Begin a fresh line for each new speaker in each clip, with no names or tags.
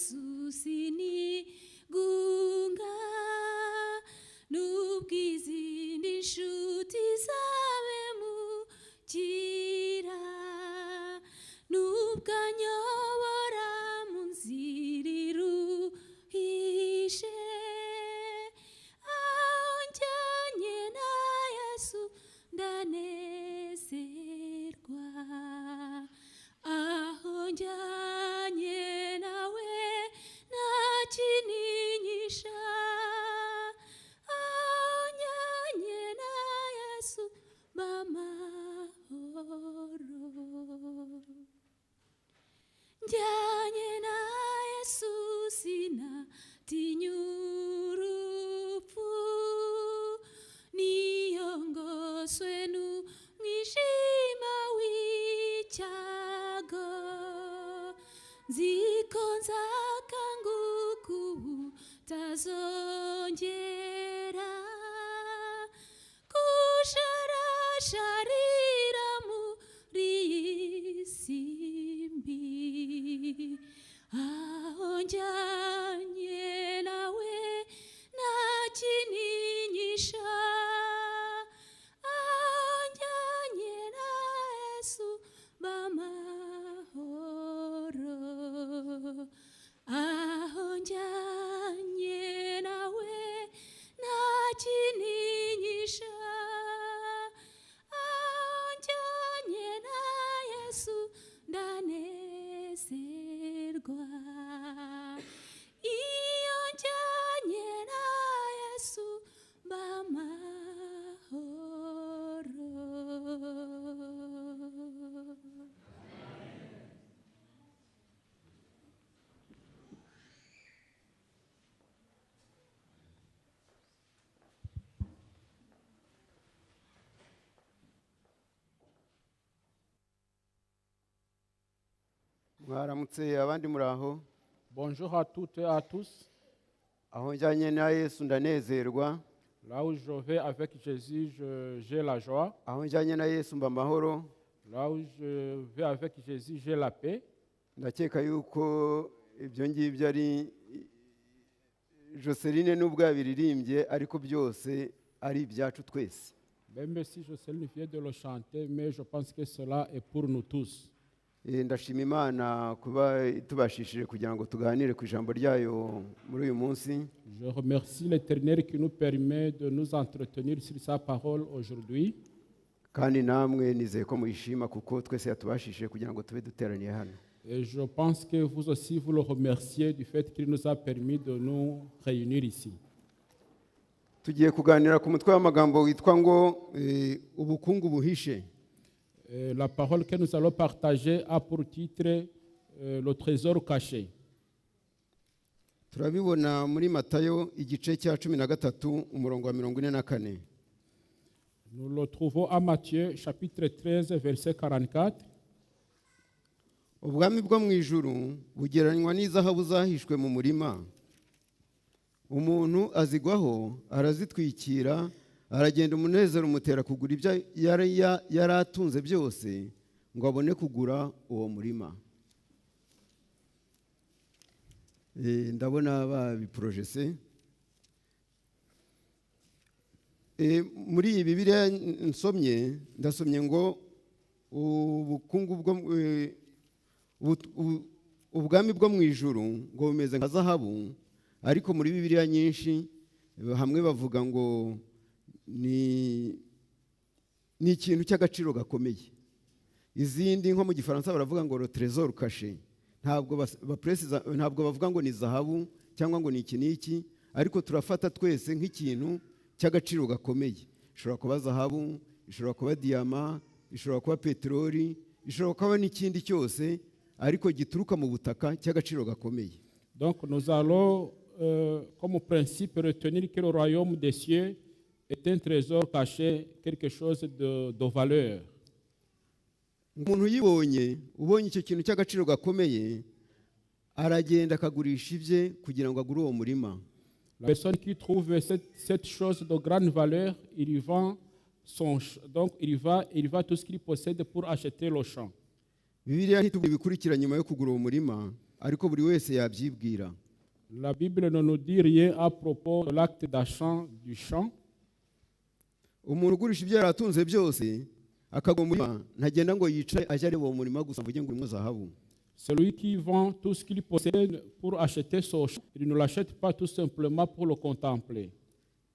Yesu sinigunga n'ubw'izindi nshuti zawe mukira n'ubwanyobora mu nzira iruhishe aho njyanye na Yesu ndanezerwa aho njyanye nawe ntakininyisha aho njyanye na Yesu b'amahoro njyanye na Yesu sinatinya urupfu niyo ngoswe n'umwijima w'icyago nziko nzakanguka ubutazongera kusharasharira muri iyi si mbi aho njyanye nawe ntakininyisha aho njyanye na Yesu b'amahoro aho njyanye nawe ntakininyisha aho njyanye na Yesu ndanezerwa iyo njyanye na Yesu b'amahoro.
Mwaramutse abandi muraho.
Bonjour à toutes et à tous.
Aho njyanye na Yesu ndanezerwa.
Là où je vais avec Jésus, j'ai la joie.
Aho njyanye na Yesu mba mahoro.
Là où je vais avec Jésus, j'ai la paix.
Ndakeka yuko ibyo ngibyo ari Joseline n'ubwo yabiririmbye ariko byose ari ibyacu twese.
Même si Jocelyne vient de le chanter, mais je pense que cela est pour nous tous.
Ndashima Imana kuba tubashishije kugira ngo tuganire ku ijambo ryayo muri uyu munsi.
Je remercie l'Éternel qui nous permet de nous entretenir sur sa parole aujourd'hui.
Kandi namwe nizeye ko muyishima kuko twese yatubashishije kugira ngo tube duteraniye hano.
Et je pense que vous aussi, vous le remerciez du fait qu'il nous a permis de nous réunir ici.
Tugiye kuganira ku mutwe w'amagambo witwa ngo ubukungu buhishe.
La parole que nous allons partager a pour titre le trésor caché.
Turabibona muri Matayo igice cya 13 umurongo wa 44.
Nous le trouvons à Matthieu chapitre 13 verset 44.
Ubwami bwo mu ijuru bugereranywa n'izahabu zahishwe mu murima. Umuntu azigwaho arazitwikira aragenda umunezero umutera kugura ibyo yari atunze byose ngo abone kugura uwo murima. Ndabona babiprojese. Muri iyi Bibiliya ndasomye ngo ubukungu bwo ubwami bwo mu ijuru ngo bumeze nka zahabu, ariko muri Bibiliya nyinshi hamwe bavuga ngo ni ikintu cy'agaciro gakomeye. Izindi nko mu Gifaransa baravuga ngo le trésor caché. Ntabwo bavuga ngo ni zahabu cyangwa ngo ni iki n'iki, ariko turafata twese nk'ikintu cy'agaciro gakomeye. Ishobora kuba zahabu, ishobora kuba diyama, ishobora kuba peteroli, ishobora kuba n'ikindi cyose ariko gituruka mu butaka cy'agaciro gakomeye.
Donc nous allons comme principe retenir que le royaume des cieux est un trésor caché, quelque chose de valeur.
Umuntu ubonye icyo kintu cy'agaciro gakomeye aragenda akagurisha ibye kugira ngo agure uwo murima.
La personne qui trouve cette chose de grande valeur, il vend donc il vend tout ce qu'il possède pour acheter le champ.
Bibiliya ntitubwira ibikurikira nyuma yo kugura uwo murima, ariko buri wese yabyibwira.
La Bible ne nous dit rien à propos de l'acte d'achat du champ.
Umuntu ugurisha ibyo yaratunze byose akagwa mu murima, ntagenda ngo yicare ajye areba uwo murima gusa mvuge ngo urimo zahabu.
Celui qui vend tout ce qu'il possède pour acheter son champ, il ne l'achète pas tout simplement pour le contempler.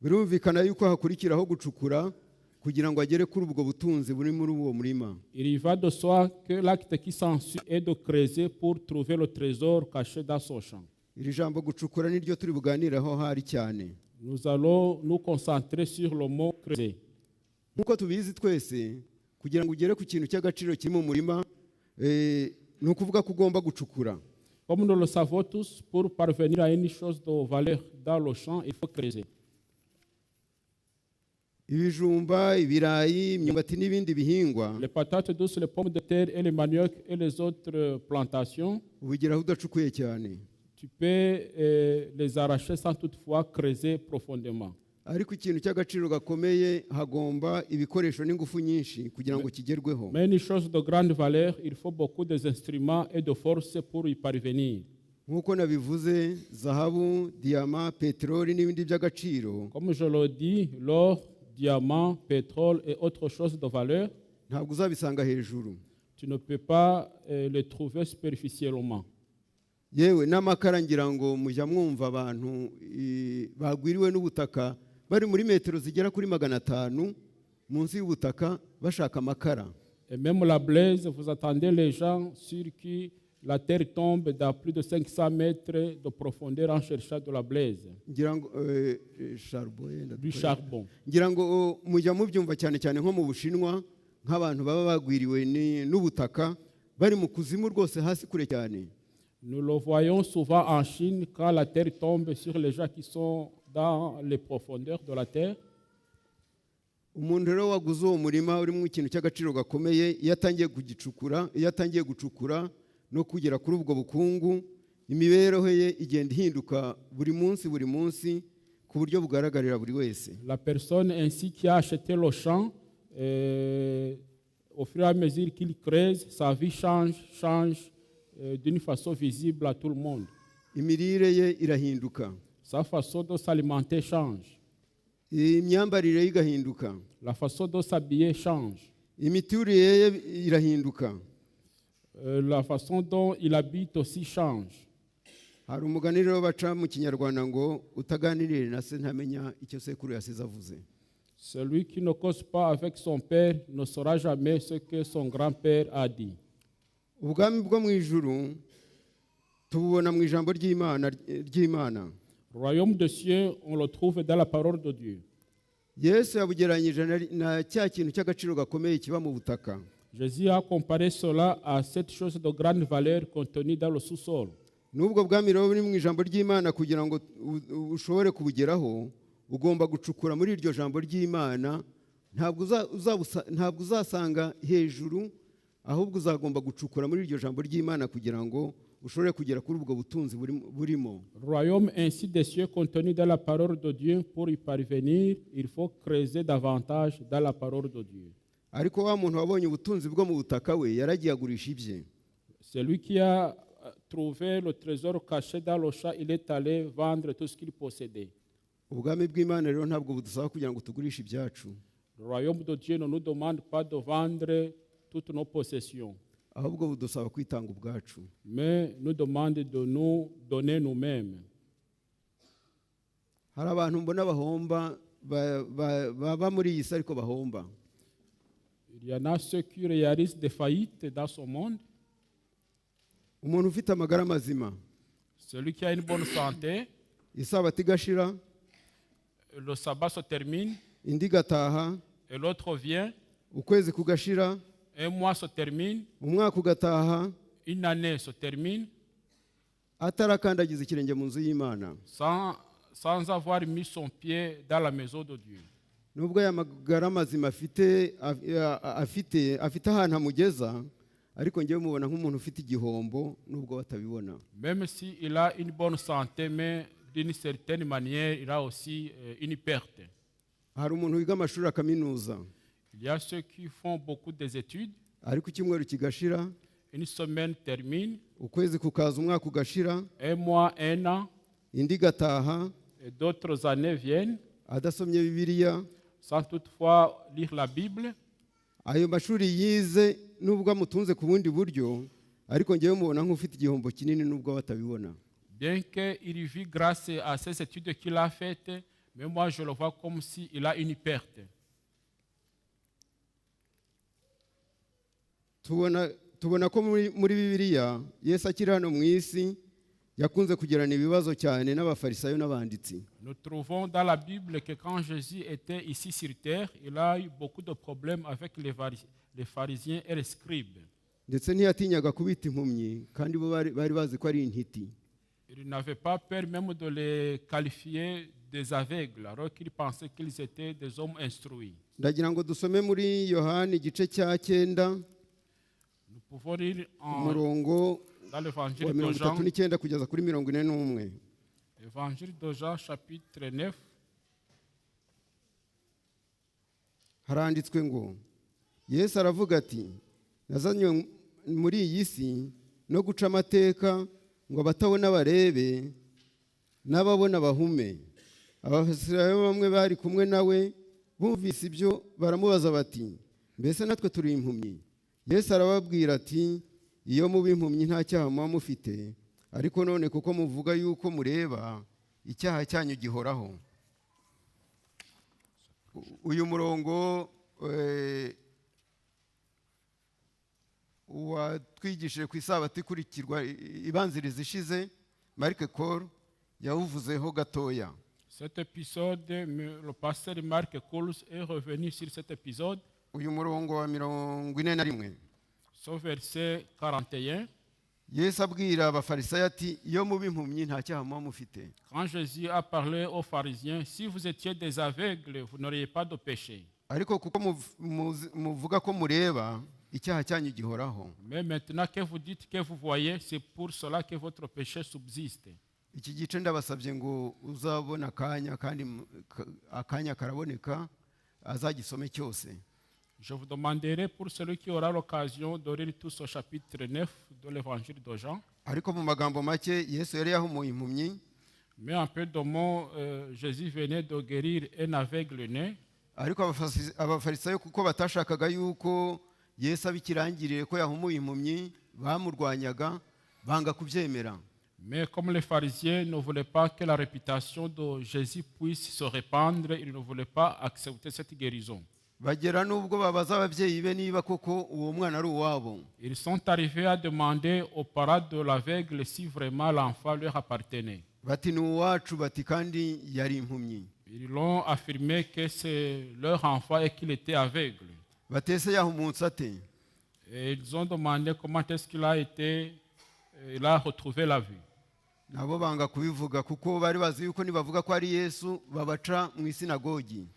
Birumvikana yuko hakurikiraho gucukura kugira ngo agere kuri ubwo butunzi buri muri uwo murima.
Il y va de soi que l'acte qui s'ensuit est de creuser pour trouver le trésor caché dans son champ.
Iri jambo gucukura niryo turi buganiraho hari cyane.
Nous allons nous concentrer sur le mot creuser.
Nkuko tubizi twese, kugira ngo ugere ku kintu cy'agaciro kiri mu murima, ni ukuvuga ko ugomba gucukura.
Comme nous le savons tous, pour parvenir à une chose de valeur dans le champ, il faut creuser.
Ibijumba, ibirayi, imyumbati n'ibindi bihingwa
Les patates douces, les pommes de terre et les manioc et les autres plantations,
ubigeraho udacukuye cyane.
tu peux les arracher sans toutefois creuser profondément.
Ariko ikintu cy'agaciro gakomeye hagomba ibikoresho n'ingufu nyinshi kugira ngo kigerweho.
Mais une chose de grande valeur, il faut beaucoup d'instruments et de force pour y parvenir.
Nkuko nabivuze, zahabu, diyama, peteroli n'ibindi by'agaciro
Comme je le dis, l'or, diamant, pétrole et autres choses de valeur,
ntabwo uzabisanga hejuru.
tu ne peux pas les trouver superficiellement.
Yewe n'amakara ngira ngo mujya mwumva abantu bagwiriwe n'ubutaka bari muri metero zigera kuri 500 munsi y'ubutaka bashaka amakara.
Et même la blaise, vous attendez les gens sur qui la terre tombe dans plus de 500 mètres de profondeur en cherchant de la blaise,
Ngira ngo
du charbon.
ngira ngo mujya mubyumva cyane cyane nko mu Bushinwa, nk'abantu baba bagwiriwe n'ubutaka bari mu kuzimu rwose hasi kure cyane.
Nous le voyons souvent en Chine quand la terre tombe sur les gens qui sont dans les profondeurs de la terre.
Umuntu rero waguze uwo murima urimo ikintu cy'agaciro gakomeye, iyo atangiye gucukura no kugera kuri ubwo bukungu, imibereho ye igenda ihinduka buri munsi ku buryo bugaragarira buri wese.
La personne ainsi qui a acheté le champ, au fur et à mesure qu'il creuse, sa vie change d'une façon visible à tout le monde.
Imirire ye irahinduka,
Sa façon de s'alimenter change.
imyambarire ye igahinduka,
La façon de s'habiller change.
imiturire ye irahinduka.
La façon dont il habite aussi change.
Hari umugani rero baca mu Kinyarwanda ngo utaganiriye na se ntamenya icyo sekuru yasize avuze.
Celui qui ne cause pas avec son père ne saura jamais ce que son grand-père a dit.
Ubwami bwo mu ijuru tububona mu ijambo ry'Imana.
Le royaume des cieux, on le trouve dans la parole de Dieu.
Yesu yabugeranyije na cya kintu cy'agaciro gakomeye kiba mu butaka.
Jésus a comparé cela à cette chose de grande valeur contenue dans le sous-sol.
N'ubwo bwami rero buri mu ijambo ry'Imana, kugira ngo ushobore kubugeraho ugomba gucukura muri iryo jambo ry'Imana. Ntabwo uzasanga hejuru, ahubwo uzagomba gucukura muri iryo jambo ry'Imana kugira ngo ushobore kugera kuri ubwo butunzi burimo.
Le royaume ainsi des cieux contenu dans la parole de Dieu, pour y parvenir, il faut creuser davantage dans la parole de Dieu.
Ariko wa muntu wabonye ubutunzi bwo mu butaka we yaragiye agurisha ibye.
Celui qui a trouvé le trésor caché dans le champ, il est allé vendre tout ce qu'il possédait.
Ubwami bw'Imana rero ntabwo budusaba kugira ngo tugurishe ibyacu,
Le royaume de Dieu ne nous demande pas de vendre toutes nos possessions,
ahubwo budusaba kwitanga ubwacu.
mais nous demande de nous donner nous-mêmes.
Hari abantu mbona bahomba baba muri iyi si ariko bahomba.
Il y en a ceux qui réalisent des faillites dans ce monde.
Umuntu ufite amagara mazima,
Celui qui a une bonne santé,
isabato igashira,
le sabbat se termine
indi igataha,
et l'autre vient,
ukwezi kugashira,
un mois se termine,
umwaka ugataha,
une année se termine,
atarakandagiza ikirenge mu nzu y'Imana.
sans avoir mis son pied dans la maison de Dieu.
Nubwo aya magara mazima afite ahantu amugeza, ariko njyewe mubona nk'umuntu ufite igihombo nubwo batabibona.
Même s'il a une bonne santé, mais d'une certaine manière, il a aussi une perte.
Hari umuntu wiga amashuri akaminuza,
Il y a ceux qui font beaucoup d'études,
ariko icyumweru kigashira,
une semaine termine,
ukwezi kukaza umwaka ugashira,
un mois, un an,
indi igataha
et d'autres années viennent
adasomye bibiliya.
sans toutefois lire la Bible.
Ayo mashuri yize nubwo amutunze ku bundi buryo, ariko ngewe mubona nk'ufite igihombo kinini nubwo batabibona.
Bien qu'il vit grâce à ces études qu'il a faites, mais moi je le vois comme s'il a une perte.
Tubona ko muri bibiliya Yesu akiri hano mu isi yakunze kugirana ibibazo cyane n'abafarisayo n'abanditsi.
Nous trouvons dans la Bible que quand Jésus était ici sur terre, il a eu beaucoup de problèmes avec les pharisiens et les scribes.
Ndetse ntiyatinyaga kubita impumyi kandi bo bari bazi ko ari intiti.
Il n'avait pas peur même de les qualifier des aveugles, alors qu'ils pensaient qu'ils étaient des hommes instruits.
Ndagira ngo dusome muri Yohani igice cya 9
Nous pouvons lire
umurongo
dans l'évangile
wa
de Jean,
39 kugeza kuri 41.
évangile de Jean chapitre 9.
Haranditswe ngo Yesu aravuga ati, nazanywe muri iyi si no guca amateka ngo abatabona barebe n'ababona bahume. Abafarisayo bamwe bari kumwe nawe bumvise ibyo baramubaza bati, mbese natwe turi impumyi? Yesu arababwira ati, iyo muba impumyi nta cyaha muba mufite, ariko none kuko muvuga yuko mureba, icyaha cyanyu gihoraho. Uyu murongo watwigishije ku isabato ikurikirwa ibanziriza ishize, Marc Cole yawuvuzeho gatoya.
Cet épisode, le pasteur Marc Cole est revenu sur cet épisode,
Uyu murongo wa 41,
ce verset 41.
Yesu abwira abafarisayo ati, iyo muba impumyi nta cyaha muba mufite.
Quand Jésus a parlé aux pharisiens, si vous étiez des aveugles, vous n'auriez pas de péché.
Ariko kuko muvuga ko mureba, icyaha cyanyu gihoraho.
Mais maintenant que vous dites que vous voyez, c'est pour cela que votre péché subsiste.
Iki gice ndabasabye ngo uzabona akanya kandi akanya karaboneka azagisome cyose.
Je vous demanderai pour celui qui aura l'occasion de lire tout ce chapitre 9 de l'évangile de Jean.
Ariko mu magambo make Yesu yari yahumuye impumyi,
Mais en peu de mots, Jésus venait de guérir un aveugle né.
ariko abafarisayo kuko batashakaga yuko Yesu abikirangirire ko yahumuye impumyi, bamurwanyaga banga kubyemera.
Mais comme les pharisiens ne voulaient pas que la réputation de Jésus puisse se répandre, ils ne voulaient pas accepter cette guérison.
Bagera nubwo babaza ababyeyi be niba koko uwo mwana ari uwabo.
Ils sont arrivés à demander aux parents de l'aveugle si vraiment l'enfant leur appartenait.
Bati ni uwacu, bati kandi yari impumyi.
Ils l'ont affirmé que c'est leur enfant et qu'il était aveugle.
Batese yahumutse ate?
Et ils ont demandé comment est-ce qu'il a été, il a retrouvé la vue.
Nabo banga kubivuga kuko bari bazi yuko nibavuga ko ari Yesu babaca mu isinagogi.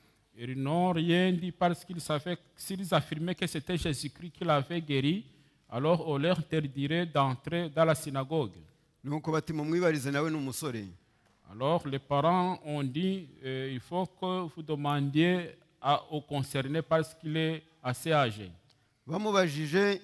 Ils n'ont rien dit parce qu'ils savaient, s'ils affirmaient que c'était Jésus-Christ qui l'avait guéri, alors on leur interdirait d'entrer dans la synagogue.
Nuko bati mumwibarize nawe n'umusore.
Alors les parents ont dit, il faut que vous demandiez aux concernés parce qu'il est assez âgé.
Bamubajije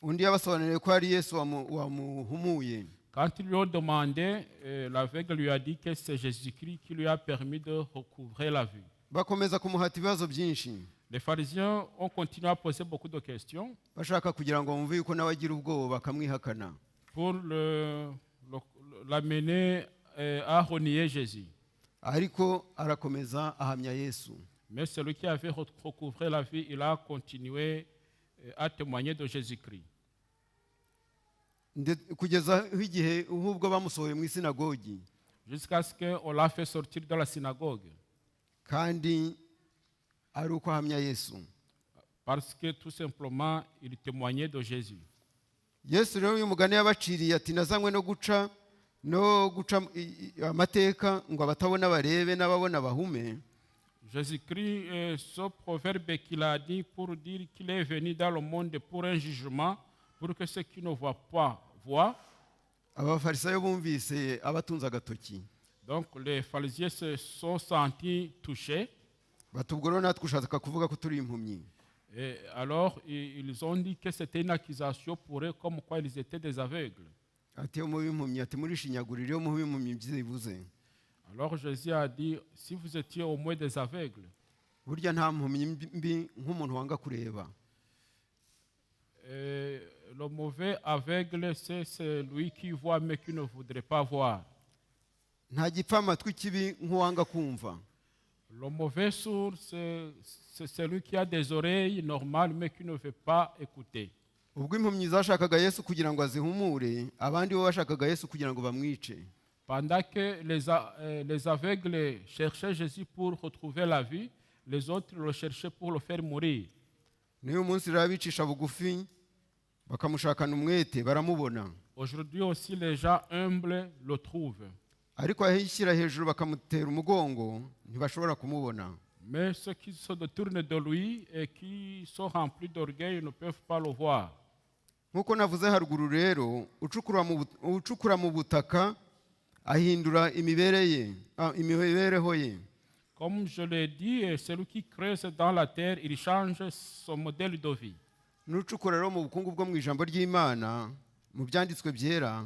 undi yabasobanuriye ko ari Yesu wamuhumuye.
Quand ils lui ont demandé, l'aveugle lui a dit que c'est Jésus-Christ qui lui a permis de recouvrer la vue.
Bakomeza kumuhata ibibazo byinshi.
Les pharisiens ont continué à poser beaucoup de questions
Bashaka kugira ngo bumve yuko nawe agira ubwoba bakamwihakana.
pour l'amener à renier Jésus.
Ariko arakomeza ahamya Yesu.
Mais celui qui avait recouvré la vue, il a continué à témoigner de Jésus-Christ.
Kugeza igihe ubwo bamusohoye mu isinagogi.
Jusqu'à ce qu'on l'a fait sortir de la synagogue.
Kandi ari uko ahamya Yesu.
Parce que tout simplement, il témoignait de Jésus.
Yesu rero uyu mugani yabaciriye ati, nazanywe no guca amateka ngo abatabona barebe n'ababona bahume.
Jésus-Christ, ce proverbe qu'il a dit pour dire qu'il est venu dans le monde pour un jugement, pour que ceux qui ne voient pas voient.
Abafarisayo bumvise abatunze agatoki.
Donc les pharisiens se sont sentis touchés.
Batubwo rero natwe ushaka kuvuga ko turi impumyi.
Et alors, ils ont dit que c'était une accusation pour eux, comme quoi ils étaient des aveugles.
ati yo muba impumyi ati murishinyagurira iyo muba impumyi byibuze.
Alors Jésus a dit, si vous étiez au moins des aveugles,
Burya nta mpumyi mbi nk'umuntu wanga kureba.
et le mauvais aveugle, c'est celui qui voit mais qui ne voudrait pas voir.
Nta gipfa amatwi kibi nk'uwanga kumva.
Le mauvais sourd, c'est celui qui a des oreilles normales mais qui ne veut pas écouter.
Ubwo impumyi zashakaga Yesu kugira ngo azihumure, abandi bo bashakaga Yesu kugira ngo bamwice.
Pendant que les aveugles cherchaient Jésus pour retrouver la vue, les autres le cherchaient pour le faire mourir.
Niyo munsi rero abicisha bugufi bakamushakana umwete baramubona.
Aujourd'hui aussi, les gens humbles le trouvent.
Ariko ahishyira hejuru bakamutera umugongo ntibashobora kumubona.
Mais ceux qui se détournent de lui et qui sont remplis d'orgueil ne peuvent pas le voir.
Nk'uko navuze haruguru rero, ucukura mu butaka ahindura imibereho ye.
Comme je l'ai dit, celui qui creuse dans la terre, il change son modèle de vie.
N'ucukura rero mu bukungu bwo mu ijambo ry'Imana, mu byanditswe byera,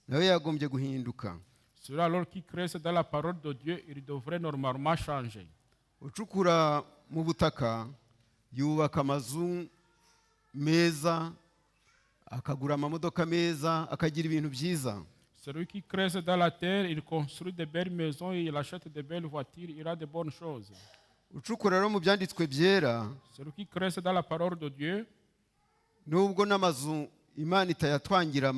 nawe yagombye guhinduka.
Celui alors qui creuse dans la parole de Dieu, il devrait normalement changer.
Ucukura mu butaka yubaka amazu meza, akagura amamodoka meza, akagira ibintu byiza.
Celui qui creuse dans la terre, il construit de belles maisons, il achète de belles voitures, il a de bonnes choses.
Ucukura rero mu byanditswe byera,
Celui qui creuse dans la parole de Dieu,
nubwo n'amazu Imana itayatwangira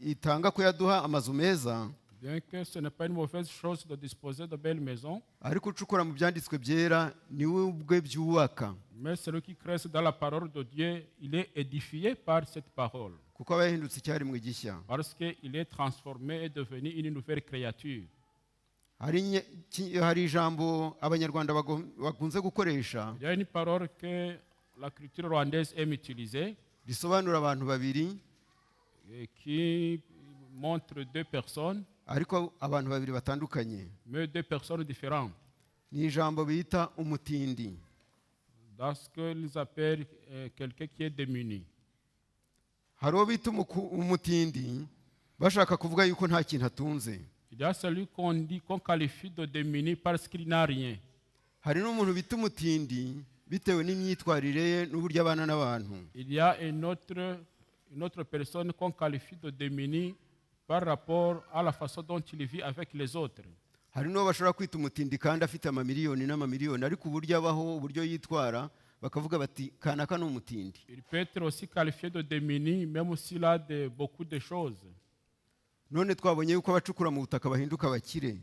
itanga ko yaduha amazu meza,
bien que ce n'est pas une mauvaise chose de disposer de belles maisons,
ariko ucukura mu byanditswe byera niwe ubwe byubaka,
mais celui qui creuse dans la parole de Dieu, il est édifié par cette parole,
kuko aba yahindutse icyaremwe gishya.
parce qu'il est transformé et devenu une nouvelle créature.
Hari ijambo abanyarwanda bakunze gukoresha
Il y a une parole que la culture rwandaise aime utiliser,
risobanura abantu babiri,
qui montre deux personnes,
ariko abantu babiri batandukanye.
mais deux personnes différentes.
Ni ijambo bita umutindi.
Dans ce qu'ils appellent quelqu'un qui est démuni.
Hari uwo bita umutindi bashaka kuvuga yuko nta kintu atunze.
Il y a celui qu'on qualifie de démuni parce qu'il n'a rien.
Hari n'umuntu bita umutindi bitewe n'imyitwarire ye n'uburyo abana n'abantu.
Il y a une autre personne qu'on qualifie de démuni par rapport à la façon dont il vit avec les autres.
Hari n'uwo bashobora kwita umutindi kandi afite amamiliyoni n'amamiliyoni, ariko uburyo abaho, uburyo yitwara, bakavuga bati kanaka ni umutindi.
Il peut être aussi qualifié de démuni même s'il a beaucoup de choses.
None twabonye yuko abacukura mu butaka bahinduka bakire,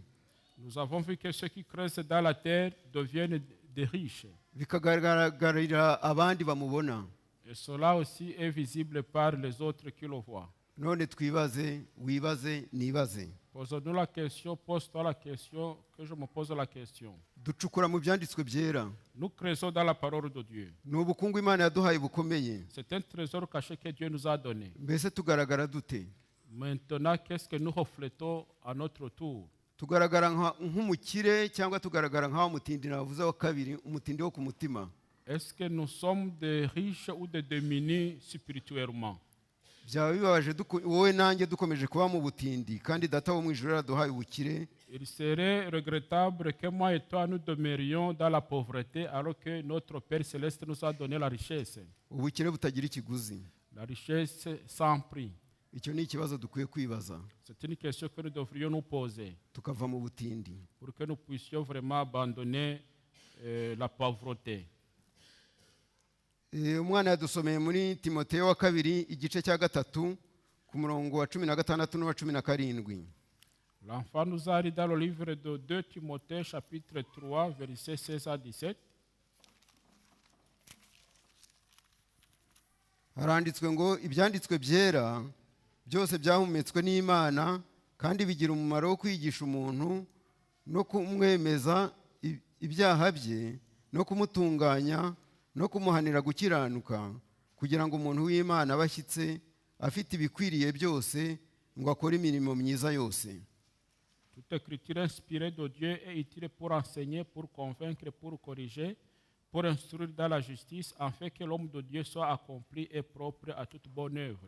Nous avons vu que ceux qui creusent dans la terre deviennent des riches.
bikagaragarira abandi bamubona.
Et cela aussi est visible par les autres qui le voient.
None twibaze, wibaze, nibaze.
Pose-nous la question, pose-toi la question, que je me pose la question.
Ducukura mu byanditswe byera.
Nous creusons dans la parole de Dieu.
Ni ubukungu Imana yaduhaye bukomeye.
C'est un trésor caché que Dieu nous a donné.
Mbese tugaragara dute?
Maintenant, qu'est-ce que nous reflétons à notre tour?
Tugaragara nk'umukire cyangwa tugaragara nk'aho umutindi navuze wa kabiri, umutindi wo ku mutima?
Est-ce que nous sommes des riches ou des démunis spirituellement?
Byaba bibabaje wowe nanjye dukomeje kuba mu butindi kandi data wo mu ijuru yaraduhaye ubukire.
Il serait regrettable que moi et toi nous demeurions dans la pauvreté alors que notre Père Céleste nous a donné la richesse.
Ubukire butagira ikiguzi.
La richesse sans prix.
Icyo ni ikibazo dukwiye kwibaza.
C'est une question que nous devrions nous poser
Tukava mu butindi.
pour que nous puissions vraiment abandonner la pauvreté.
Umwana yadusomeye muri Timoteyo wa kabiri igice cya 3 ku murongo wa 16 n'uwa 17.
L'enfant nous a dit dans le livre de 2 Timothée chapitre 3 versets 16 à 17.
Haranditswe ngo ibyanditswe byera byose byahumetswe n'Imana kandi bigira umumaro wo kwigisha umuntu no kumwemeza ibyaha bye no kumutunganya no kumuhanira gukiranuka kugira ngo umuntu w'Imana abashyitse afite ibikwiriye byose ngo akore imirimo myiza yose.
Toute écriture inspirée de Dieu est utile pour enseigner, pour convaincre, pour corriger, pour instruire dans la justice, afin que l'homme de Dieu soit accompli et propre à toute bonne œuvre.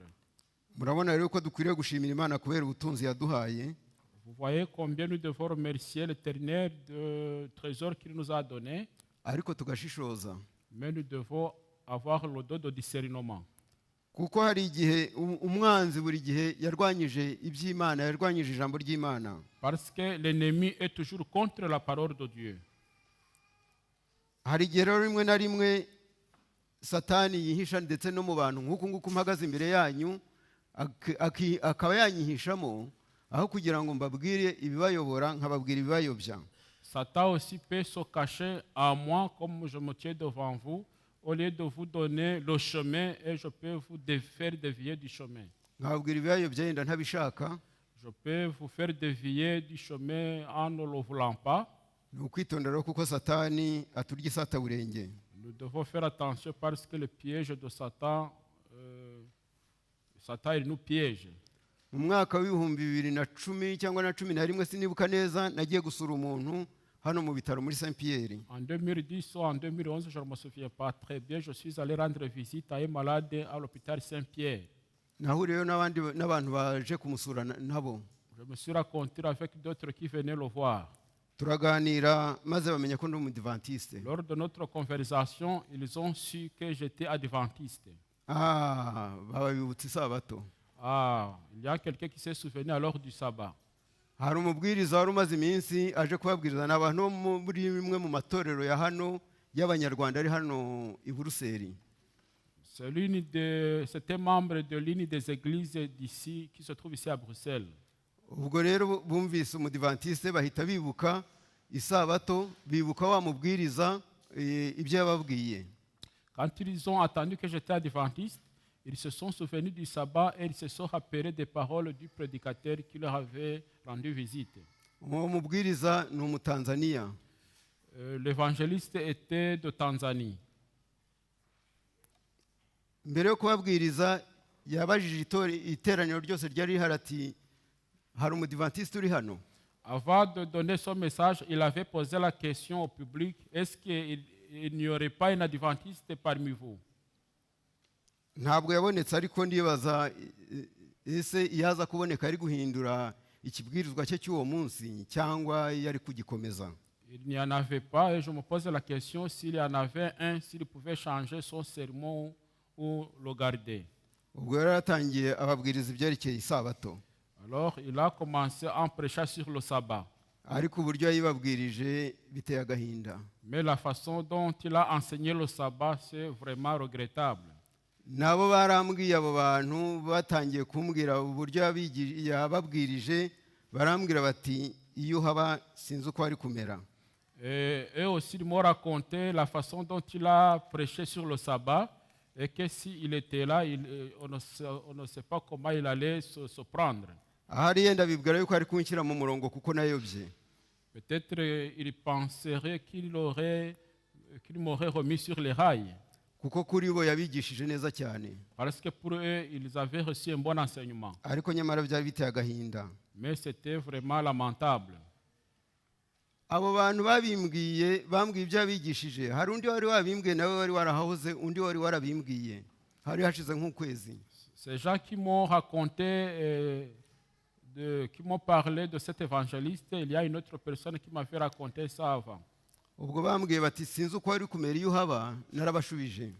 murabona rero ko dukwiriye gushimira imana kubera ubutunzi yaduhaye.
Vous voyez combien nous devons remercier l'Éternel du trésor qu'il nous a donné,
ariko tugashishoza,
mais nous devons avoir le don de discernement.
kuko hari igihe umwanzi buri gihe yarwanyije iby'Imana, yarwanyije ijambo ry'Imana.
Parce que l'ennemi est toujours contre la parole de Dieu.
Hari igihe rero rimwe na rimwe satani yihisha ndetse no mu bantu nk'uku nguku mpagaze imbere yanyu, akaba yanyihishamo aho kugira ngo mbabwire ibibayobora nkababwira ibibayobya.
Satan aussi peut se cacher à moi comme je me tiens devant vous, au lieu de vous donner le chemin, et je peux vous faire dévier du chemin.
Nkababwira ibibayobya yenda ntabishaka.
Je peux vous faire dévier du chemin en ne le voulant pas.
Ni ukwitondera kuko satani aturya isataburenge.
Nous devons faire attention parce que le piège de Satan, Satan il nous piège.
Mu mwaka w'ibihumbi 2010 cyangwa na 11 sinibuka neza, nagiye gusura umuntu hano mu bitaro muri Saint Pierre.
En 2010 ou en 2011, je ne me souviens pas très bien, je suis allé rendre visite à un malade à l'hôpital Saint-Pierre.
Nahuriyeyo n'abantu baje kumusura nabo.
Je me suis rencontré avec d'autres qui venaient le voir.
Turaganira maze bamenya ko ndi umudivantiste.
Lors de notre conversation, ils ont su que j'étais adventiste.
Babibutsa isabato.
Il y a quelqu'un qui s'est souvenu alors du sabbat.
Hari umubwiriza wari umaze iminsi aje kubabwiriza n'abantu bo muri bimwe mu matorero ya hano y'Abanyarwanda ari hano i Buruseli.
C'était membre de l'une des églises d'ici qui se trouve ici à Bruxelles.
Ubwo rero bumvise umudivantiste bahita bibuka isabato, bibuka wa mubwiriza ibyo yababwiye.
Quand ils ont entendu que j'étais adventiste, ils se sont souvenus du sabbat et ils se sont rappelés des paroles du prédicateur qui leur avait rendu visite.
Uwo mubwiriza ni umutanzania.
L'évangéliste était de Tanzanie.
Mbere yo kubabwiriza yabajije iteraniro ryose ryari rihari ati hari umudivantiste uri hano?
Avant de donner son message, il avait posé la question au public, est-ce qu'il n'y aurait pas un adventiste parmi vous?
Ntabwo yabonetse, ariko ndibaza ese yaza kuboneka ari guhindura ikibwirizwa cye cy'uwo munsi cyangwa yari kugikomeza.
Il n'y en avait pas et je me pose la question s'il y en avait un, s'il pouvait changer son sermon ou le garder.
Ubwo yaratangiye ababwiriza ibyerekeye isabato.
Alors il a commencé à prêcher sur le sabbat.
Ariko uburyo yibabwirije biteye agahinda.
Mais la façon dont il a enseigné le sabbat, c'est vraiment regrettable.
Nabo barambwiye abo bantu batangiye kumbwira uburyo yababwirije, barambwira bati iyo haba sinzi uko ari kumera.
Et eux aussi m'ont raconté la façon dont il a prêché sur le sabbat et que s'il était là, on ne sait pas comment il allait se prendre.
Ahari yenda bibwira yuko ari kunshyira mu murongo kuko nayobye.
Peut-être il penserait qu'il m'aurait remis sur les rails.
Kuko kuri bo yabigishije neza cyane.
Parce que pour eux, ils avaient reçu un bon enseignement.
Ariko nyamara byari biteye agahinda.
Mais c'était vraiment lamentable.
Abo bantu babimbwiye bambwiye ibyo abigishije, hari undi wari wabimbwiye nawe wari warahahoze, undi wari warabimbwiye. Hari hashize nk'ukwezi.
Ces gens qui m'ont raconté, qui m'ont parlé de cet évangéliste, il y a une autre personne qui m'avait raconté ça avant.
Ubwo bambwiye bati sinzi uko ari kumera iyo haba, narabashubije.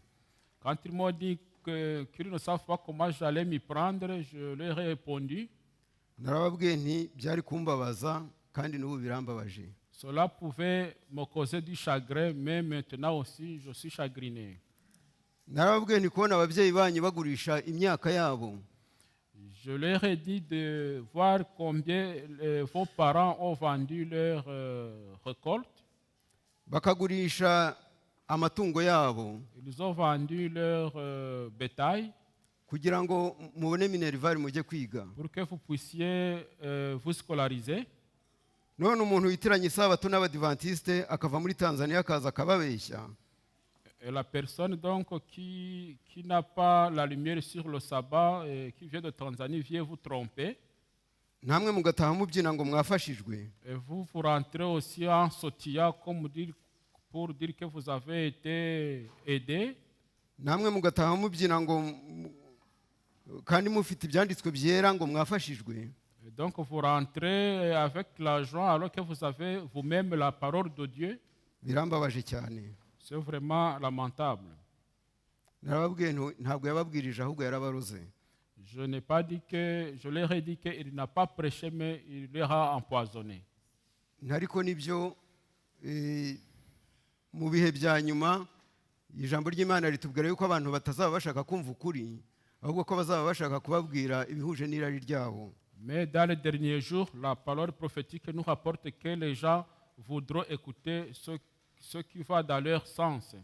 Quand ils m'ont dit qu'ils ne savent pas comment j'allais m'y prendre, je leur ai répondu.
Narababwiye nti byari kumbabaza kandi n'ubu birambabaje.
Cela pouvait me causer du chagrin, mais maintenant aussi je suis chagriné.
Narababwiye nti kubona ababyeyi banyu bagurisha imyaka yabo.
Je leur ai dit de voir combien vos parents ont vendu leur récolte.
Bakagurisha amatungo yabo.
Ils ont vendu leur bétail
kugira ngo mubone minervari mujye kwiga.
Pour que vous puissiez vous scolariser.
None umuntu witiranye isabato n'abadivantiste akava muri Tanzania akaza akababeshya.
Et la personne donc qui n'a pas la lumière sur le sabbat et qui vient de Tanzanie vient vous tromper.
Namwe mugataha mubyina ngo mwafashijwe.
Et vous rentrez aussi en sautillant comme dire pour dire que vous avez été aidé.
namwe mugataha mubyina ngo kandi mufite ibyanditswe byera ngo mwafashijwe.
Et donc vous rentrez avec la joie alors que vous avez vous-même la parole de Dieu.
Birambabaje cyane.
C'est vraiment lamentable.
Narababwiye ntabwo yababwirije ahubwo yarabaroze.
Je n'ai pas dit que, je leur ai dit qu'il n'a pas prêché, mais il leur a empoisonné.
Ariko nibyo mu bihe bya nyuma ijambo ry'Imana ritubwira yuko abantu batazaba bashaka kumva ukuri ahubwo ko bazaba bashaka kubabwira ibihuje n'irari ryabo.
Mais dans les derniers jours, la parole prophétique nous rapporte que les gens voudront écouter ce qui va dans leur sens.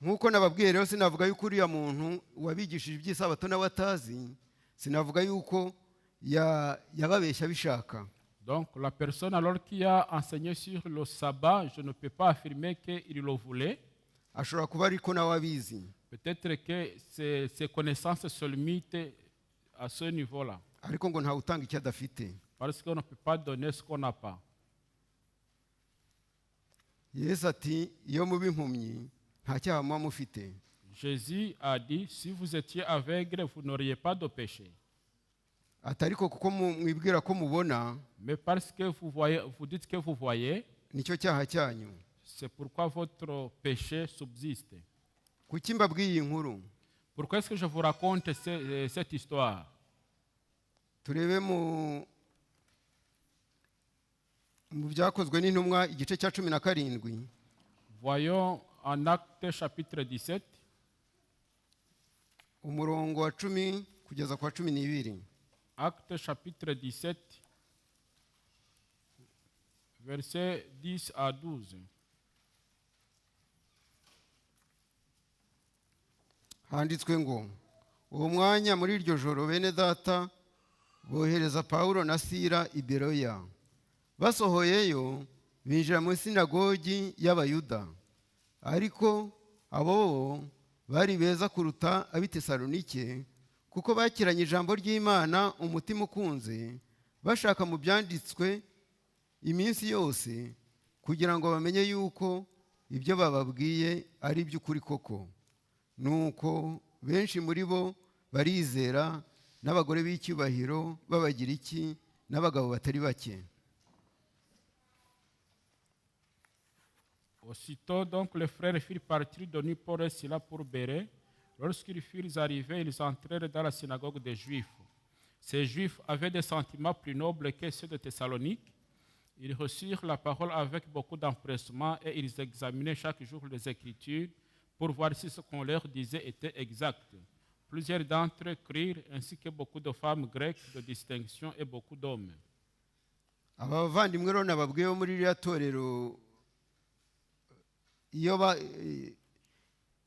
Nk'uko nababwiye rero sinavuga yuko uriya muntu wabigishije iby'isabato n'abatazi, sinavuga yuko yababeshya bishaka.
Donc la personne alors qui a enseigné sur le sabbat, je ne peux pas affirmer qu'il le voulait.
Ashobora kuba ariko nawe abizi.
Peut-être que ses connaissances se limitent à ce niveau-là.
Ariko ngo ntawe utanga icyo adafite.
Parce qu'on ne peut pas donner ce qu'on n'a pas.
Yesu ati iyo muba impumyi nta cyaha muba mufite.
Jésus a dit, si vous étiez aveugle, vous n'auriez pas de péché.
Atariko kuko mwibwira ko mubona,
Mais parce que vous dites que vous voyez,
nicyo cyaha cyanyu.
c'est pourquoi votre péché subsiste.
Kuki mbabwiye iyi nkuru?
Pourquoi est-ce que je vous raconte cette histoire?
Turebe mu byakozwe n'intumwa igice cya 17.
Voyons en Actes chapitre 17,
umurongo wa 10 kugeza kwa 12.
Actes chapitre 17, versets 10 à 12.
Handitswe ngo uwo mwanya muri iryo joro bene data bohereza Pawulo na Sila i Beroya. Basohoyeyo binjira mu sinagogi y'Abayuda. Ariko abo bari beza kuruta ab'i Tesalonike kuko bakiranye ijambo ry'Imana umutima ukunze, bashaka mu byanditswe iminsi yose kugira ngo bamenye yuko ibyo bababwiye ari iby'ukuri koko. Nuko benshi muri bo barizera, n'abagore b'icyubahiro b'Abagiriki n'abagabo batari bake.
Aussitôt donc les frères firent partir de nuit pour Sila pour Bérée. Lorsqu'ils furent arrivés, ils entrèrent dans la synagogue des Juifs. Ces Juifs avaient des sentiments plus nobles que ceux de Thessalonique. Ils reçurent la parole avec beaucoup d'empressement et ils examinaient chaque jour les Écritures pour voir si ce qu'on leur disait était exact. Plusieurs d'entre eux crurent, ainsi que beaucoup de femmes grecques de distinction et beaucoup d'hommes.
Abavandimwe rero nababwiye bo muri iriya torero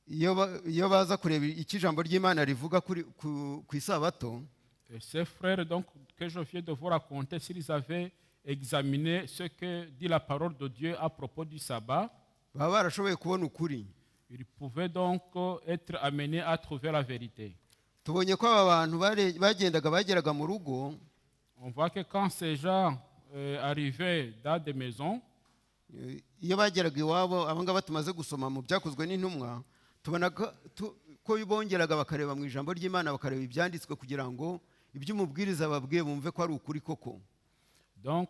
iyo baza kureba icyo ijambo ry'Imana rivuga ku isabato.
Et ces frères donc que je viens de vous raconter, s'ils avaient examiné ce que dit la parole de Dieu à propos du sabbat,
baba barashoboye kubona ukuri.
ils pouvaient donc être amenés à trouver la vérité.
Tubonye ko aba bantu bageraga mu rugo,
On voit que quand ces gens arrivaient dans des maisons,
iyo bageraga iwabo abangaba tumaze gusoma mu byakozwe n'intumwa, tubona ko bongeraga bakareba mu ijambo ry'Imana, bakareba ibyanditswe kugira ngo ibyo umubwiriza babwiye bumve ko ari ukuri koko.
donc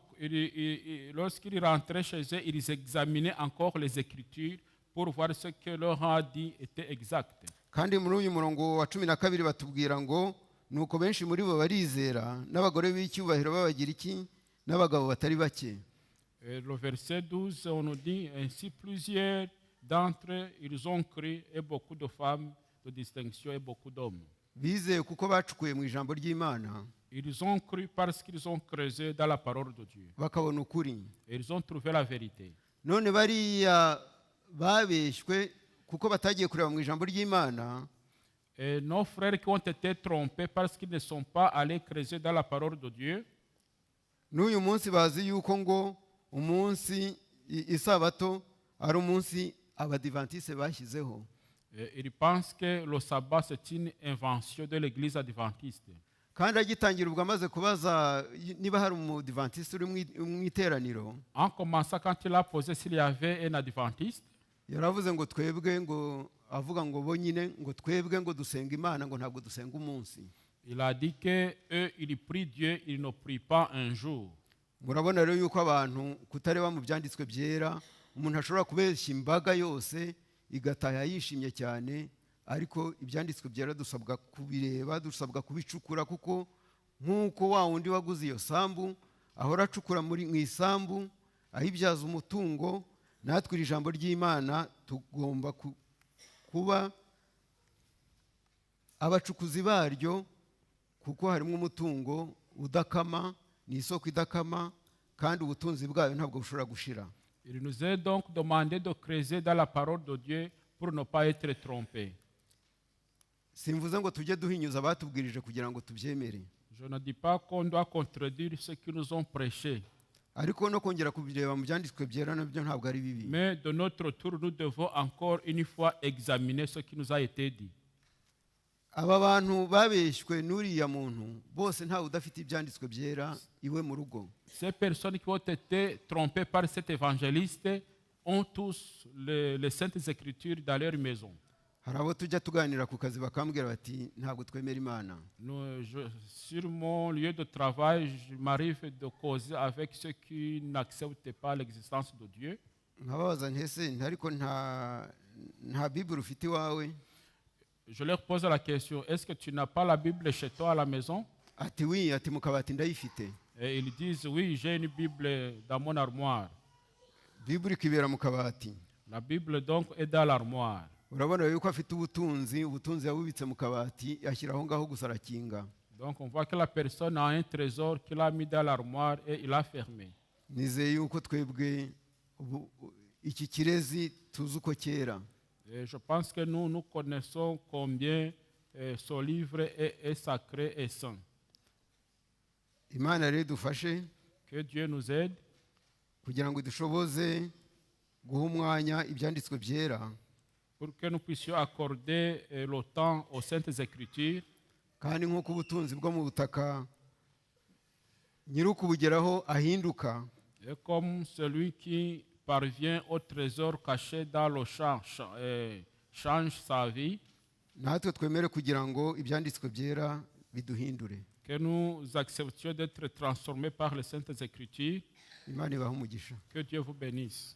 lorsqu'ils rentraient chez eux, ils examinaient encore les Écritures pour voir ce que leur a dit était exact.
Kandi muri uyu murongo wa 12 batubwira ngo nuko benshi muri bo barizera, n'abagore b'icyubahiro b'Abagiriki n'abagabo batari bake.
Et le verset 12, on nous dit, ainsi plusieurs d'entre eux, ils ont cru, et beaucoup de femmes de distinction et beaucoup d'hommes.
Bizeye kuko bacukuye mu ijambo ry'Imana,
Ils ont cru parce qu'ils ont creusé dans la parole de Dieu.
bakabona ukuri.
Et ils ont trouvé la vérité.
None bariya babeshywe kuko batagiye kureba mu ijambo ry'Imana,
Et nos frères qui ont été trompés parce qu'ils ne sont pas allés creuser dans la parole de Dieu,
n'uyu munsi bazi yuko ngo umunsi isabato ari umunsi abadivantiste bashyizeho.
ils pensent que le sabbat c'est une invention de l'église adventiste.
Kandi agitangira ubwo amaze kubaza niba hari umudivantiste uri mu iteraniro,
En commençant, quand il a posé s'il y avait un adventiste,
yaravuze ngo twebwe ngo avuga ngo bonyine ngo twebwe ngo dusenga Imana ngo ntabwo dusenga umunsi.
Il a dit que eux, ils prient Dieu, ils ne prient pas un jour.
Murabona rero yuko abantu kutareba mu byanditswe byera umuntu ashobora kubeshya imbaga yose igataha yishimye cyane, ariko ibyanditswe byera dusabwa kubireba, dusabwa kubicukura, kuko nk'uko wa wundi waguze iyo sambu ahora acukura mu isambu ayibyaza umutungo, natwe iri jambo ry'Imana tugomba kuba abacukuzi baryo, kuko harimo umutungo udakama, ni isoko idakama, kandi ubutunzi bwayo ntabwo bushobora gushira.
Il nous est donc demandé de creuser dans la parole de Dieu pour ne pas être trompés.
Simvuze ngo tujye duhinyuza abatubwirije kugira ngo tubyemere,
Je ne dis pas qu'on doit contredire ceux qui nous ont prêché,
ariko no kongera kubireba mu byanditswe byera nabyo ntabwo ari bibi.
mais de notre tour, nous devons encore une fois examiner ce qui nous a été dit.
Aba bantu babeshywe n'uriya muntu bose ntawe udafite ibyanditswe byera iwe mu rugo.
Ces personnes qui ont été trompées par cet évangéliste ont tous les saintes écritures dans leur maison.
Hari abo tujya tuganira ku kazi bakambwira bati ntabwo twemera Imana.
Sur mon lieu de travail, je m'arrive de causer avec ceux qui n'acceptent pas l'existence de Dieu.
Nkababaza ntese ariko nta Bible ufite iwawe?
Je leur pose la question, est-ce que tu n'as pas la Bible chez toi à la maison?
Ati oui, ati mu kabati ndayifite.
Et ils disent, oui, j'ai une Bible dans mon armoire.
Bible ikibera mu kabati.
La Bible donc est dans l'armoire.
Urabona yuko afite ubutunzi yabubitse mu kabati, ashyiraho ngaho gusa arakinga.
Donc on voit que la personne a un trésor qu'il a mis dans l'armoire et il a fermé.
Nizeye yuko twebwe iki kirezi tuzi uko kera.
Et je pense que nous connaissons combien ce livre est sacré et saint.
Imana rero dufashe
Que Dieu nous aide
kugira ngo dushoboze guha umwanya ibyanditswe byera,
pour que nous puissions accorder le temps aux saintes écritures.
kandi nk'uko ubutunzi bwo mu butaka nyir'ukubugeraho ahinduka,
Et comme celui qui parvient au trésor caché dans le champ change sa vie,
natwe twemere kugira ngo ibyanditswe byera biduhindure.
que nous acceptions d'être transformés par les saintes écritures.
Imana ibahe umugisha.
Que Dieu vous bénisse.